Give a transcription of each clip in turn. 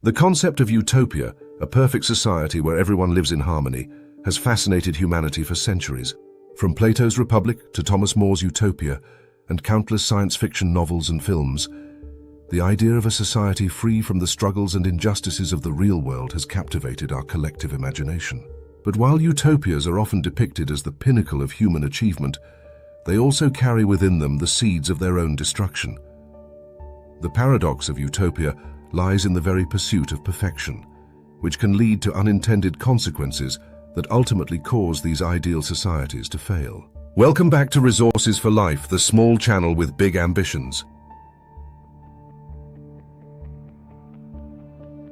The concept of utopia, a perfect society where everyone lives in harmony, has fascinated humanity for centuries. From Plato's Republic to Thomas More's Utopia and countless science fiction novels and films, the idea of a society free from the struggles and injustices of the real world has captivated our collective imagination. But while utopias are often depicted as the pinnacle of human achievement, they also carry within them the seeds of their own destruction. The paradox of utopia lies in the very pursuit of perfection, which can lead to unintended consequences that ultimately cause these ideal societies to fail. Welcome back to Resources for Life, the small channel with big ambitions.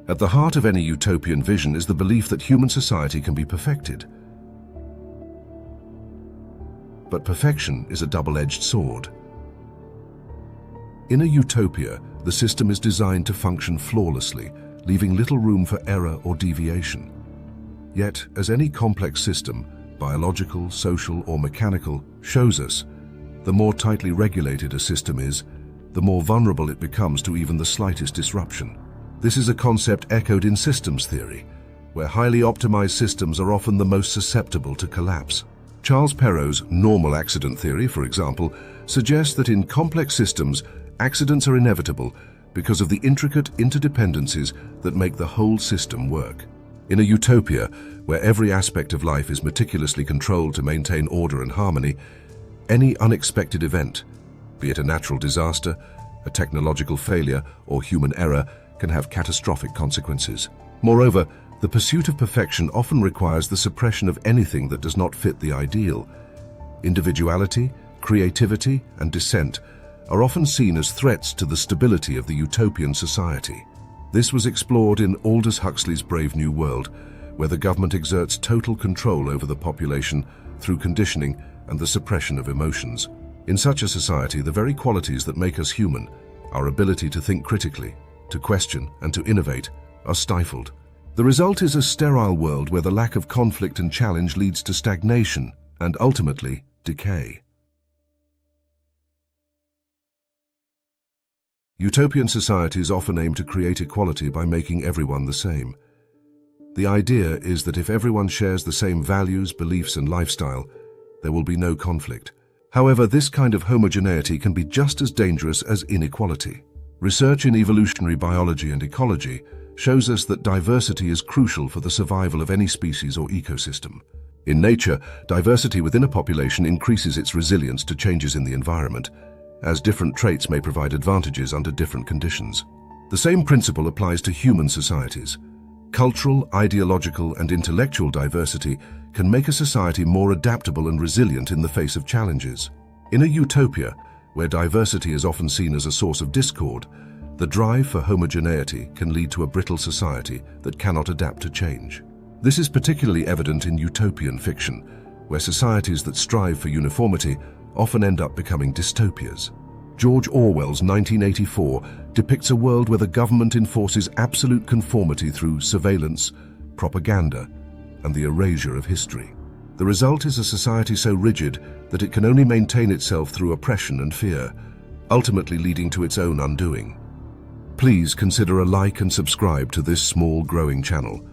At the heart of any utopian vision is the belief that human society can be perfected. But perfection is a double-edged sword. In a utopia, the system is designed to function flawlessly, leaving little room for error or deviation. Yet, as any complex system, biological, social, or mechanical, shows us, the more tightly regulated a system is, the more vulnerable it becomes to even the slightest disruption. This is a concept echoed in systems theory, where highly optimized systems are often the most susceptible to collapse. Charles Perrow's normal accident theory, for example, suggests that in complex systems, accidents are inevitable because of the intricate interdependencies that make the whole system work. In a utopia, where every aspect of life is meticulously controlled to maintain order and harmony, any unexpected event, be it a natural disaster, a technological failure, or human error, can have catastrophic consequences. Moreover, the pursuit of perfection often requires the suppression of anything that does not fit the ideal. Individuality, creativity, and dissent are often seen as threats to the stability of the utopian society. This was explored in Aldous Huxley's Brave New World, where the government exerts total control over the population through conditioning and the suppression of emotions. In such a society, the very qualities that make us human, our ability to think critically, to question, and to innovate, are stifled. The result is a sterile world where the lack of conflict and challenge leads to stagnation and ultimately decay. Utopian societies often aim to create equality by making everyone the same. The idea is that if everyone shares the same values, beliefs, and lifestyle, there will be no conflict. However, this kind of homogeneity can be just as dangerous as inequality. Research in evolutionary biology and ecology shows us that diversity is crucial for the survival of any species or ecosystem. In nature, diversity within a population increases its resilience to changes in the environment, as different traits may provide advantages under different conditions. The same principle applies to human societies. Cultural, ideological, and intellectual diversity can make a society more adaptable and resilient in the face of challenges. In a utopia, where diversity is often seen as a source of discord, the drive for homogeneity can lead to a brittle society that cannot adapt to change. This is particularly evident in utopian fiction, where societies that strive for uniformity often end up becoming dystopias. George Orwell's 1984 depicts a world where the government enforces absolute conformity through surveillance, propaganda, and the erasure of history. The result is a society so rigid that it can only maintain itself through oppression and fear, ultimately leading to its own undoing. Please consider a like and subscribe to this small growing channel.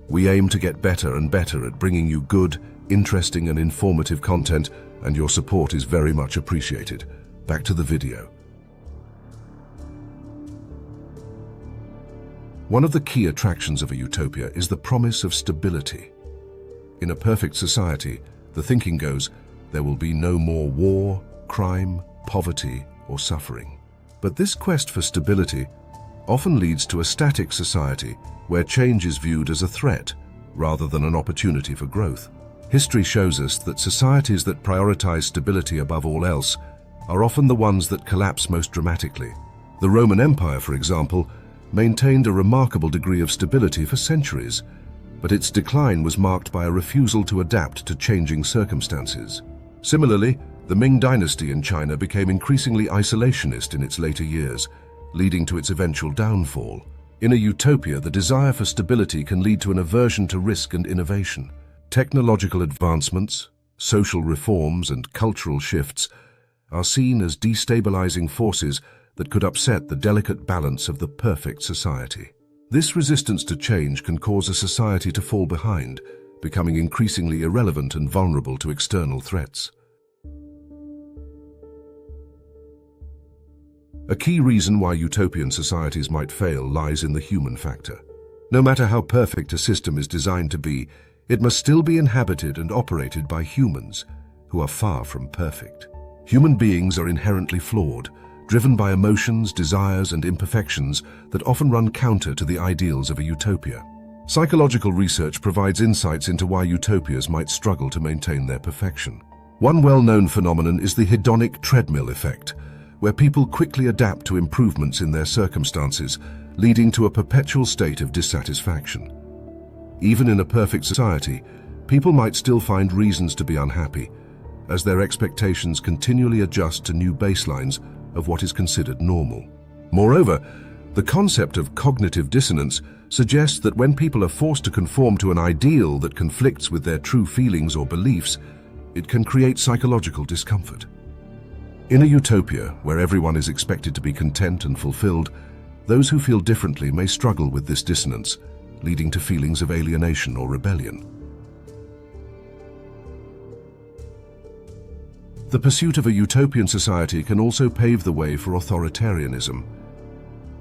We aim to get better and better at bringing you good, interesting, and informative content, and your support is very much appreciated. Back to the video. One of the key attractions of a utopia is the promise of stability. In a perfect society, the thinking goes, there will be no more war, crime, poverty, or suffering. But this quest for stability often leads to a static society where change is viewed as a threat rather than an opportunity for growth. History shows us that societies that prioritize stability above all else are often the ones that collapse most dramatically. The Roman Empire, for example, maintained a remarkable degree of stability for centuries, but its decline was marked by a refusal to adapt to changing circumstances. Similarly, the Ming dynasty in China became increasingly isolationist in its later years, leading to its eventual downfall. In a utopia, the desire for stability can lead to an aversion to risk and innovation. Technological advancements, social reforms, and cultural shifts are seen as destabilizing forces that could upset the delicate balance of the perfect society. This resistance to change can cause a society to fall behind, becoming increasingly irrelevant and vulnerable to external threats. A key reason why utopian societies might fail lies in the human factor. No matter how perfect a system is designed to be, it must still be inhabited and operated by humans, who are far from perfect. Human beings are inherently flawed, driven by emotions, desires, and imperfections that often run counter to the ideals of a utopia. Psychological research provides insights into why utopias might struggle to maintain their perfection. One well-known phenomenon is the hedonic treadmill effect, where people quickly adapt to improvements in their circumstances, leading to a perpetual state of dissatisfaction. Even in a perfect society, people might still find reasons to be unhappy, as their expectations continually adjust to new baselines of what is considered normal. Moreover, the concept of cognitive dissonance suggests that when people are forced to conform to an ideal that conflicts with their true feelings or beliefs, it can create psychological discomfort. In a utopia where everyone is expected to be content and fulfilled, those who feel differently may struggle with this dissonance, leading to feelings of alienation or rebellion. The pursuit of a utopian society can also pave the way for authoritarianism.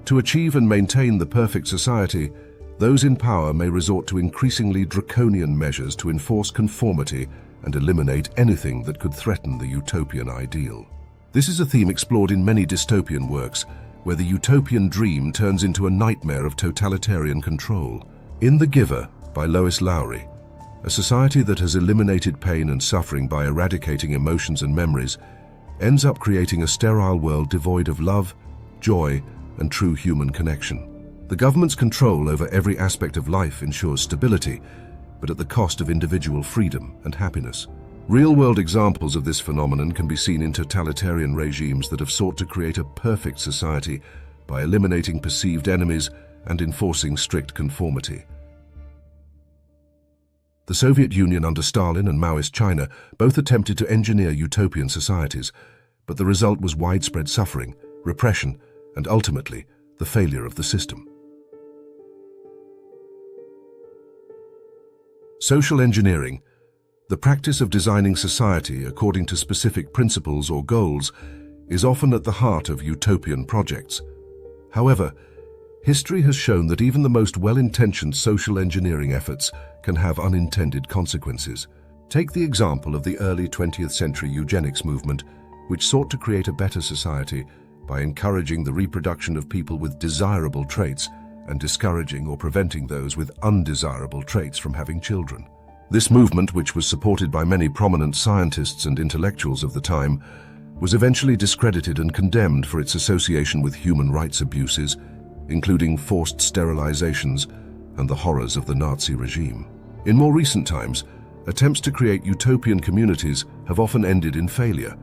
To achieve and maintain the perfect society, those in power may resort to increasingly draconian measures to enforce conformity and eliminate anything that could threaten the utopian ideal. This is a theme explored in many dystopian works, where the utopian dream turns into a nightmare of totalitarian control. In The Giver, by Lois Lowry, a society that has eliminated pain and suffering by eradicating emotions and memories ends up creating a sterile world devoid of love, joy, and true human connection. The government's control over every aspect of life ensures stability, but at the cost of individual freedom and happiness. Real-world examples of this phenomenon can be seen in totalitarian regimes that have sought to create a perfect society by eliminating perceived enemies and enforcing strict conformity. The Soviet Union under Stalin and Maoist China both attempted to engineer utopian societies, but the result was widespread suffering, repression, and ultimately, the failure of the system. Social engineering, the practice of designing society according to specific principles or goals, is often at the heart of utopian projects. However, history has shown that even the most well-intentioned social engineering efforts can have unintended consequences. Take the example of the early 20th century eugenics movement, which sought to create a better society by encouraging the reproduction of people with desirable traits and discouraging or preventing those with undesirable traits from having children. This movement, which was supported by many prominent scientists and intellectuals of the time, was eventually discredited and condemned for its association with human rights abuses, including forced sterilizations and the horrors of the Nazi regime. In more recent times, attempts to create utopian communities have often ended in failure,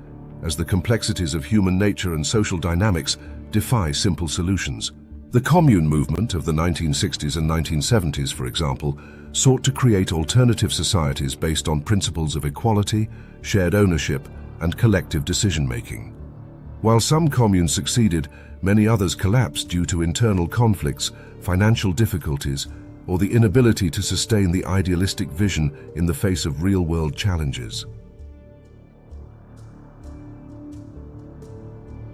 as the complexities of human nature and social dynamics defy simple solutions. The commune movement of the 1960s and 1970s, for example, sought to create alternative societies based on principles of equality, shared ownership, and collective decision-making. While some communes succeeded, many others collapsed due to internal conflicts, financial difficulties, or the inability to sustain the idealistic vision in the face of real-world challenges.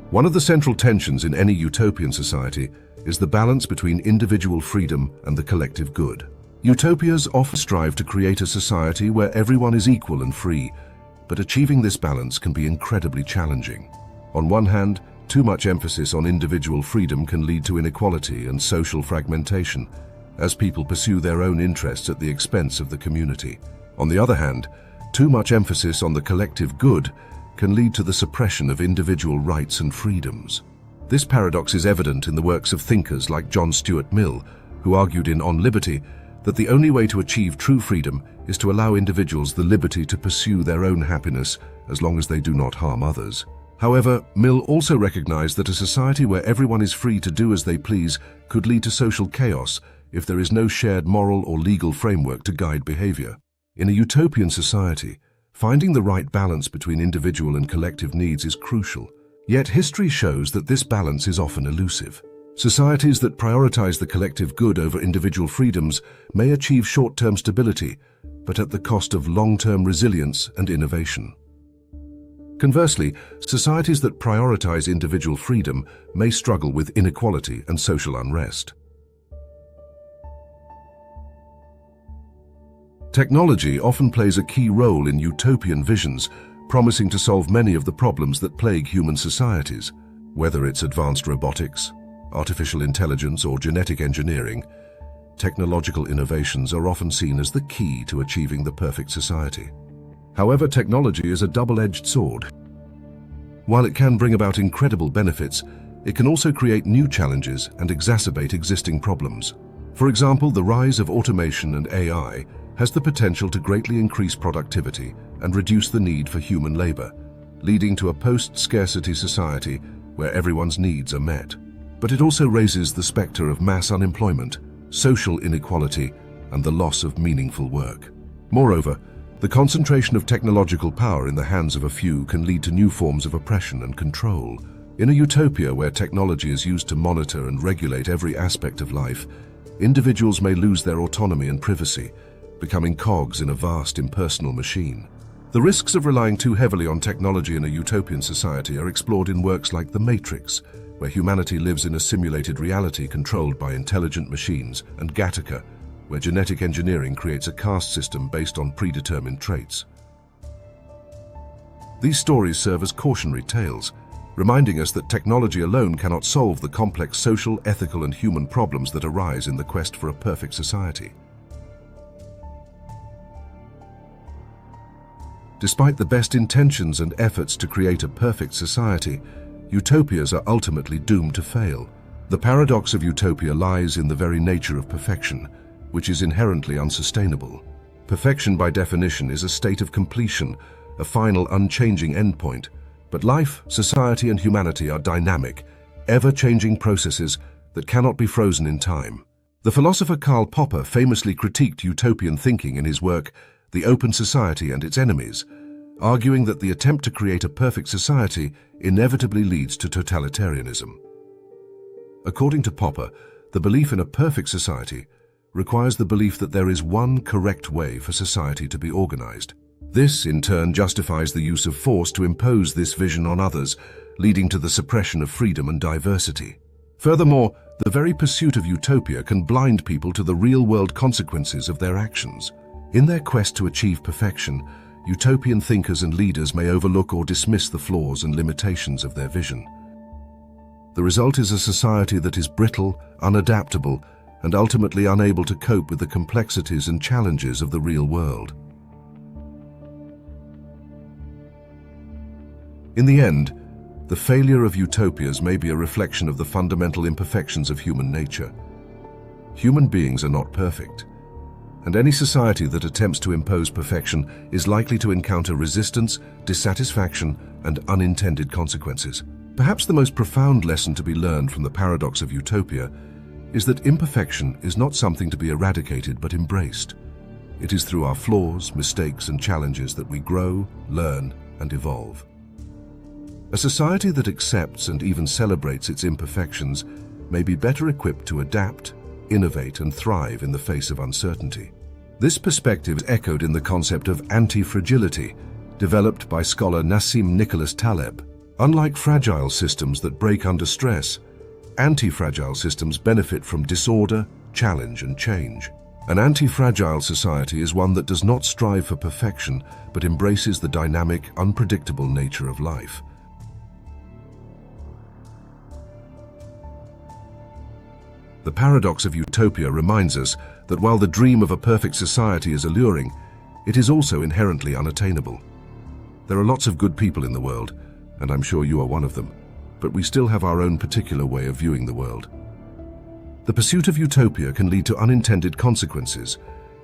One of the central tensions in any utopian society is the balance between individual freedom and the collective good. Utopias often strive to create a society where everyone is equal and free, but achieving this balance can be incredibly challenging. On one hand, too much emphasis on individual freedom can lead to inequality and social fragmentation, as people pursue their own interests at the expense of the community. On the other hand, too much emphasis on the collective good can lead to the suppression of individual rights and freedoms. This paradox is evident in the works of thinkers like John Stuart Mill, who argued in On Liberty that the only way to achieve true freedom is to allow individuals the liberty to pursue their own happiness as long as they do not harm others. However, Mill also recognized that a society where everyone is free to do as they please could lead to social chaos if there is no shared moral or legal framework to guide behavior. In a utopian society, finding the right balance between individual and collective needs is crucial. Yet history shows that this balance is often elusive. Societies that prioritize the collective good over individual freedoms may achieve short-term stability, but at the cost of long-term resilience and innovation. Conversely, societies that prioritize individual freedom may struggle with inequality and social unrest. Technology often plays a key role in utopian visions, promising to solve many of the problems that plague human societies. Whether it's advanced robotics, artificial intelligence, or genetic engineering, technological innovations are often seen as the key to achieving the perfect society. However, technology is a double-edged sword. While it can bring about incredible benefits, it can also create new challenges and exacerbate existing problems. For example, the rise of automation and AI has the potential to greatly increase productivity and reduce the need for human labor, leading to a post-scarcity society where everyone's needs are met. But it also raises the specter of mass unemployment, social inequality, and the loss of meaningful work. Moreover, the concentration of technological power in the hands of a few can lead to new forms of oppression and control. In a utopia where technology is used to monitor and regulate every aspect of life, individuals may lose their autonomy and privacy, becoming cogs in a vast impersonal machine. The risks of relying too heavily on technology in a utopian society are explored in works like The Matrix, where humanity lives in a simulated reality controlled by intelligent machines, and Gattaca, where genetic engineering creates a caste system based on predetermined traits. These stories serve as cautionary tales, reminding us that technology alone cannot solve the complex social, ethical, and human problems that arise in the quest for a perfect society. Despite the best intentions and efforts to create a perfect society, utopias are ultimately doomed to fail. The paradox of utopia lies in the very nature of perfection, which is inherently unsustainable. Perfection, by definition, is a state of completion, a final, unchanging endpoint. But life, society, and humanity are dynamic, ever-changing processes that cannot be frozen in time. The philosopher Karl Popper famously critiqued utopian thinking in his work The Open Society and Its Enemies, arguing that the attempt to create a perfect society inevitably leads to totalitarianism. According to Popper, the belief in a perfect society requires the belief that there is one correct way for society to be organized. This, in turn, justifies the use of force to impose this vision on others, leading to the suppression of freedom and diversity. Furthermore, the very pursuit of utopia can blind people to the real-world consequences of their actions. In their quest to achieve perfection, utopian thinkers and leaders may overlook or dismiss the flaws and limitations of their vision. The result is a society that is brittle, unadaptable, and ultimately unable to cope with the complexities and challenges of the real world. In the end, the failure of utopias may be a reflection of the fundamental imperfections of human nature. Human beings are not perfect, and any society that attempts to impose perfection is likely to encounter resistance, dissatisfaction, and unintended consequences. Perhaps the most profound lesson to be learned from the paradox of utopia is that imperfection is not something to be eradicated but embraced. It is through our flaws, mistakes, and challenges that we grow, learn, and evolve. A society that accepts and even celebrates its imperfections may be better equipped to adapt, innovate, and thrive in the face of uncertainty. This perspective is echoed in the concept of anti-fragility, developed by scholar Nassim Nicholas Taleb. Unlike fragile systems that break under stress, anti-fragile systems benefit from disorder, challenge, and change. An anti-fragile society is one that does not strive for perfection, but embraces the dynamic, unpredictable nature of life. The paradox of utopia reminds us that while the dream of a perfect society is alluring, it is also inherently unattainable. There are lots of good people in the world, and I'm sure you are one of them, but we still have our own particular way of viewing the world. The pursuit of utopia can lead to unintended consequences,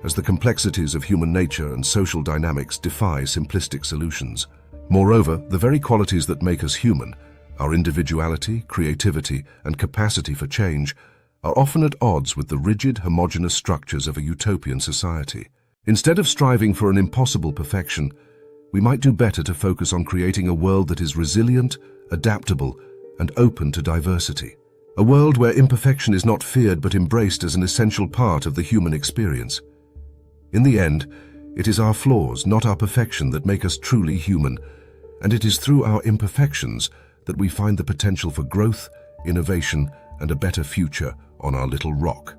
as the complexities of human nature and social dynamics defy simplistic solutions. Moreover, the very qualities that make us human, our individuality, creativity, and capacity for change, are often at odds with the rigid, homogeneous structures of a utopian society. Instead of striving for an impossible perfection, we might do better to focus on creating a world that is resilient, adaptable, and open to diversity. A world where imperfection is not feared but embraced as an essential part of the human experience. In the end, it is our flaws, not our perfection, that make us truly human, and it is through our imperfections that we find the potential for growth, innovation, and a better future on our little rock.